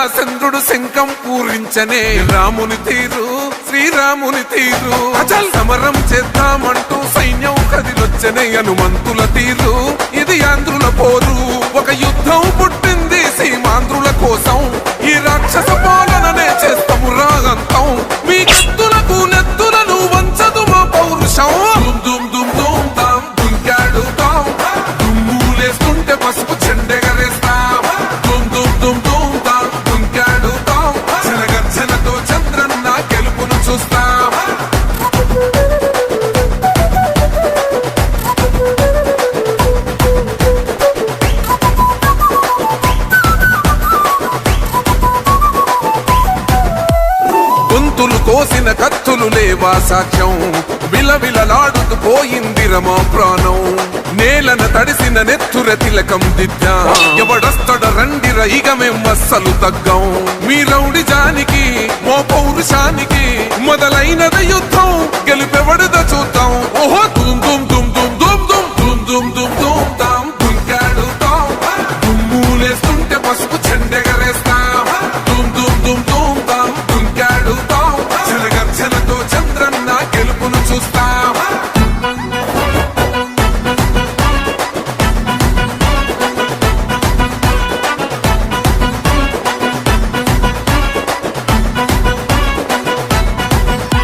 జరాసంద్రుడు శంఖం పూరించనే రాముని తీరు శ్రీరాముని తీరు అచల్ సమరం చేద్దామంటూ సైన్యం కదిలొచ్చనే హనుమంతుల తీరు ఇది ఆంధ్రుల పోరు ఒక యుద్ధం పుట్టింది సీమాంధ్రుల కోసం ఈ రాక్షస పాలననే చేస్తాము రాగంతం మీ కత్తులకు నెత్తులను వంచదు మా పౌరుషం దుమ్ దుమ్ దుమ్ తాం దుంకాడు తాం దుమ్ములేస్తుంటే పసుపు చెండెగరేస్తాం దుమ్ దుమ్ దుమ్ దుమ్ తాం దుంకాడు తాం జనగర్జనతో చంద్రన్న గెలుపును చూస్తాం గొంతులు కోసిన కత్తులు లేవా సాక్ష్యం విలవిలలాడుతూ పోయింది రమా ప్రాణం నేలన తడిసిన నెత్తుర తిలకం దిద్దా ఎవడొస్తడ రండిర ఇక మేం అస్సలు తగ్గం మీ రౌడి జానికి మో పౌరుషానికి మొదలైనది యుద్ధం గెలుపెవడద చూద్దాం ఓహో దుమ్ దుమ్